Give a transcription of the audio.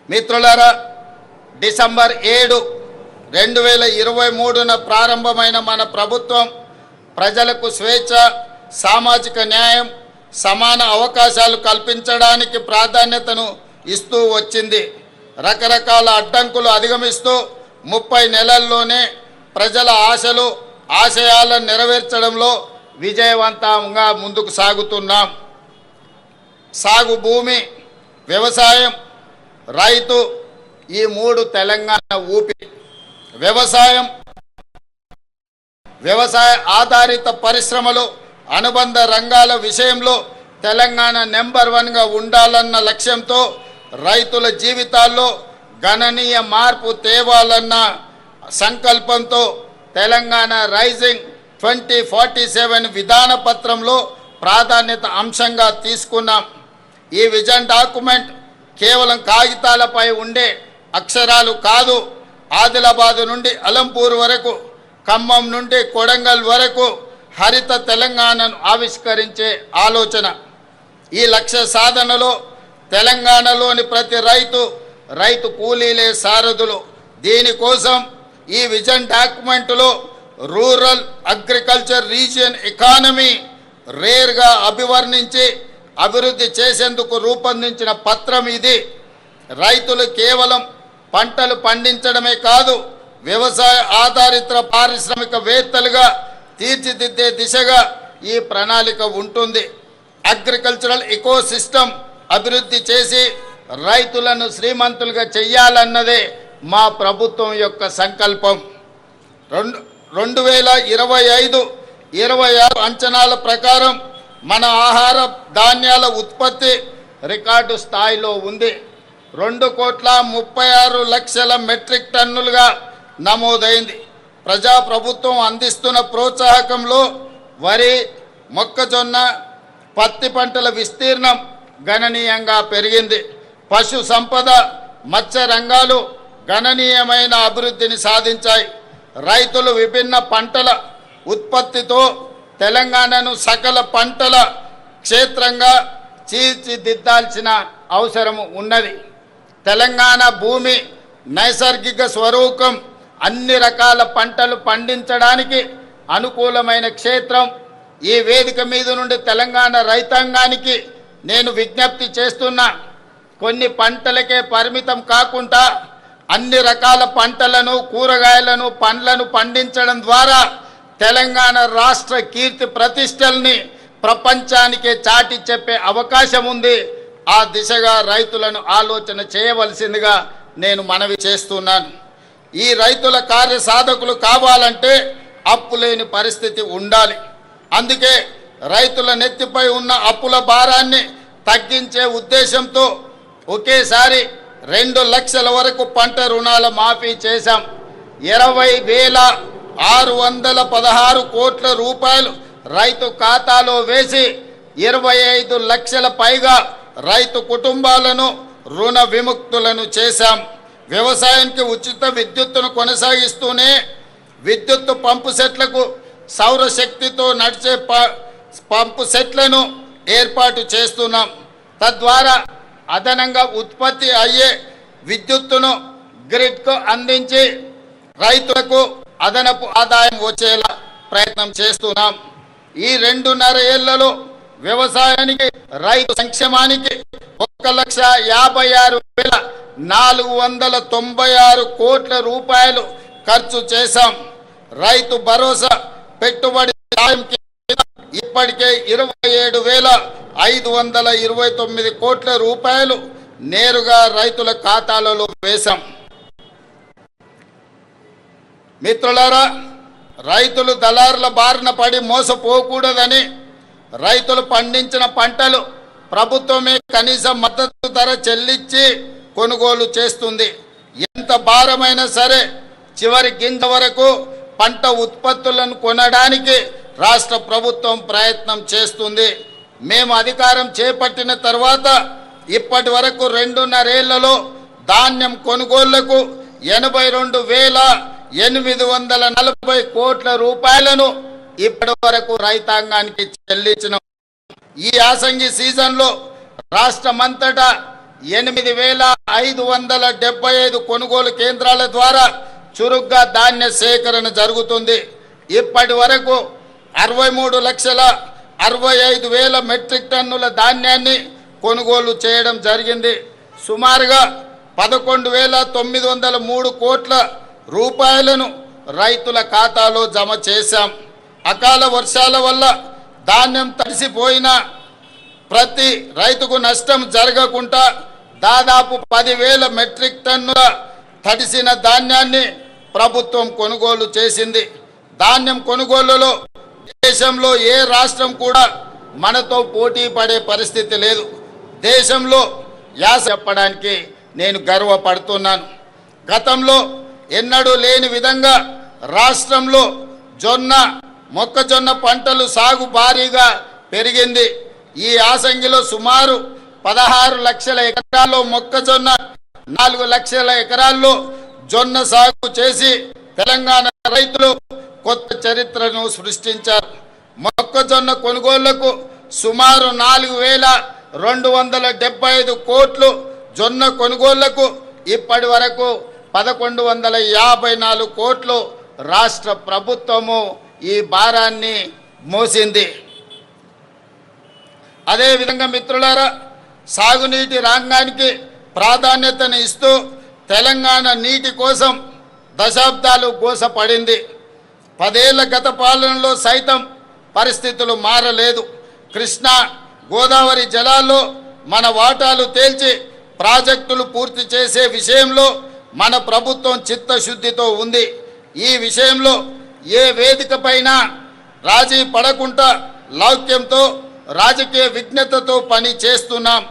మిత్రులారా, డిసెంబర్ 7, 2023న ప్రారంభమైన మన ప్రభుత్వం ప్రజలకు స్వేచ్ఛ, సామాజిక న్యాయం, సమాన అవకాశాలు కల్పించడానికి ప్రాధాన్యతను ఇస్తూ వచ్చింది. రకరకాల అడ్డంకులు అధిగమిస్తూ 30 నెలల్లోనే ప్రజల ఆశలు, ఆశయాలను నెరవేర్చడంలో విజయవంతంగా ముందుకు సాగుతున్నాం. సాగు భూమి, వ్యవసాయం, రైతు ఈ 3 తెలంగాణ ఊపిరి. వ్యవసాయ ఆధారిత పరిశ్రమలు, అనుబంధ రంగాల విషయంలో తెలంగాణ నెంబర్ 1గా ఉండాలన్న లక్ష్యంతో రైతుల జీవితాల్లో గణనీయ మార్పు తేవాలన్న సంకల్పంతో తెలంగాణ రైజింగ్ 2047 విధాన పత్రంలో ప్రాధాన్యత అంశంగా తీసుకున్నాం. ఈ విజన్ డాక్యుమెంట్ కేవలం కాగితాలపై ఉండే అక్షరాలు కాదు. ఆదిలాబాద్ నుండి అలంపూర్ వరకు, ఖమ్మం నుండి కొడంగల్ వరకు హరిత తెలంగాణను ఆవిష్కరించే ఆలోచన. ఈ లక్ష్య సాధనలో తెలంగాణలోని ప్రతి రైతు కూలీలే సారథులు. దీనికోసం ఈ విజన్ డాక్యుమెంట్లో రూరల్ అగ్రికల్చర్ రీజియన్ ఎకానమీ రేర్గా అభివర్ణించి అభివృద్ధి చేసేందుకు రూపొందించిన పత్రం ఇది. రైతులు కేవలం పంటలు పండించడమే కాదు, వ్యవసాయ ఆధారిత పారిశ్రామికవేత్తలుగా తీర్చిదిద్దే దిశగా ఈ ప్రణాళిక ఉంటుంది. అగ్రికల్చరల్ ఎకోసిస్టమ్ అభివృద్ధి చేసి రైతులను శ్రీమంతులుగా చెయ్యాలన్నదే మా ప్రభుత్వం యొక్క సంకల్పం. 2025-26 అంచనాల ప్రకారం మన ఆహార ధాన్యాల ఉత్పత్తి రికార్డు స్థాయిలో ఉంది. 2,36,00,000 మెట్రిక్ టన్నులుగా నమోదైంది. ప్రజాప్రభుత్వం అందిస్తున్న ప్రోత్సాహకంలో వరి, మొక్కజొన్న, పత్తి పంటల విస్తీర్ణం గణనీయంగా పెరిగింది. పశు సంపద, మత్స్య రంగాలు గణనీయమైన అభివృద్ధిని సాధించాయి. రైతులు విభిన్న పంటల ఉత్పత్తితో తెలంగాణను సకల పంటల క్షేత్రంగా తీర్చిదిద్దాల్సిన అవసరం ఉన్నది. తెలంగాణ భూమి నైసర్గిక స్వరూపం అన్ని రకాల పంటలు పండించడానికి అనుకూలమైన క్షేత్రం. ఈ వేదిక మీద నుండి తెలంగాణ రైతాంగానికి నేను విజ్ఞప్తి చేస్తున్నా, కొన్ని పంటలకే పరిమితం కాకుండా అన్ని రకాల పంటలను, కూరగాయలను, పండ్లను పండించడం ద్వారా తెలంగాణ రాష్ట్ర కీర్తి ప్రతిష్టల్ని ప్రపంచానికే చాటి చెప్పే అవకాశం ఉంది. ఆ దిశగా రైతులను ఆలోచన చేయవలసిందిగా నేను మనవి చేస్తున్నాను. ఈ రైతుల కార్యసాధకులు కావాలంటే అప్పు లేని పరిస్థితి ఉండాలి. అందుకే రైతుల నెత్తిపై ఉన్న అప్పుల భారాన్ని తగ్గించే ఉద్దేశంతో ఒకేసారి 2 లక్షల వరకు పంట రుణాల మాఫీ చేశాం. 20,616 కోట్ల రూపాయలు రైతు ఖాతాలో వేసి 25 లక్షల పైగా రైతు కుటుంబాలను రుణ విముక్తులను చేశాం. వ్యవసాయానికి ఉచిత విద్యుత్తును కొనసాగిస్తూనే విద్యుత్తు పంపు సెట్లకు సౌరశక్తితో నడిచే పంపు సెట్లను ఏర్పాటు చేస్తున్నాం. తద్వారా అదనంగా ఉత్పత్తి అయ్యే విద్యుత్తును గ్రిడ్కు అందించి రైతులకు అదనపు ఆదాయం వచ్చేలా ప్రయత్నం చేస్తున్నాం. ఈ 2.5 ఏళ్లలో వ్యవసాయానికి, రైతు సంక్షేమానికి 1,56,496 కోట్ల రూపాయలు ఖర్చు చేశాం. రైతు భరోసా పెట్టుబడి సాయం ఇప్పటికే 27,529 కోట్ల రూపాయలు నేరుగా రైతుల ఖాతాలలో వేశాం. మిత్రులారా, రైతులు దళారుల బారిన పడి మోసపోకూడదని రైతులు పండించిన పంటలు ప్రభుత్వమే కనీస మద్దతు ధర చెల్లించి కొనుగోలు చేస్తుంది. ఎంత భారమైనా సరే చివరి గింజ వరకు పంట ఉత్పత్తులను కొనడానికి రాష్ట్ర ప్రభుత్వం ప్రయత్నం చేస్తుంది. మేము అధికారం చేపట్టిన తర్వాత ఇప్పటి వరకు 2.5 ఏళ్లలో ధాన్యం కొనుగోళ్లకు 82,840 కోట్ల రూపాయలను ఇప్పటి వరకు రైతాంగానికి చెల్లించిన ఈ యాసంగి సీజన్లో రాష్ట్రమంతటా 8,575 కొనుగోలు కేంద్రాల ద్వారా చురుగ్గా ధాన్య సేకరణ జరుగుతుంది. ఇప్పటి వరకు 63,65,000 మెట్రిక్ టన్నుల ధాన్యాన్ని కొనుగోలు చేయడం జరిగింది. సుమారుగా 11,903 కోట్ల రూపాయలను రైతుల ఖాతాలో జమ చేశాం. అకాల వర్షాల వల్ల ధాన్యం తడిసిపోయినా ప్రతి రైతుకు నష్టం జరగకుండా దాదాపు 10,000 మెట్రిక్ టన్నుల తడిసిన ధాన్యాన్ని ప్రభుత్వం కొనుగోలు చేసింది. ధాన్యం కొనుగోలులో దేశంలో ఏ రాష్ట్రం కూడా మనతో పోటీ పడే పరిస్థితి లేదు. దేశంలో యాస చెప్పడానికి నేను గర్వపడుతున్నాను. గతంలో ఎన్నడూ లేని విధంగా రాష్ట్రంలో మొక్కజొన్న పంటలు సాగు భారీగా పెరిగింది. ఈ యాసంగిలో సుమారు 16 లక్షల ఎకరాల్లో మొక్కజొన్న, 4 లక్షల ఎకరాల్లో జొన్న సాగు చేసి తెలంగాణ రైతులు కొత్త చరిత్రను సృష్టించారు. మొక్కజొన్న కొనుగోళ్లకు సుమారు 4,275 కోట్లు, జొన్న కొనుగోళ్లకు ఇప్పటి వరకు 1,154 కోట్లు రాష్ట్ర ప్రభుత్వము ఈ భారాన్ని మోసింది. అదేవిధంగా మిత్రులారా, సాగునీటి రంగానికి ప్రాధాన్యతను ఇస్తూ తెలంగాణ నీటి కోసం దశాబ్దాలు గోసపడింది. 10 ఏళ్ల గత పాలనలో సైతం పరిస్థితులు మారలేదు. కృష్ణా గోదావరి జలాల్లో మన వాటాలు తేల్చి ప్రాజెక్టులు పూర్తి చేసే విషయంలో మన ప్రభుత్వం చిత్తశుద్ధితో ఉంది. ఈ విషయంలో ఏ వేదికపైన రాజీ పడకుండా లౌక్యంతో, రాజకీయ విజ్ఞతతో పని చేస్తున్నాం.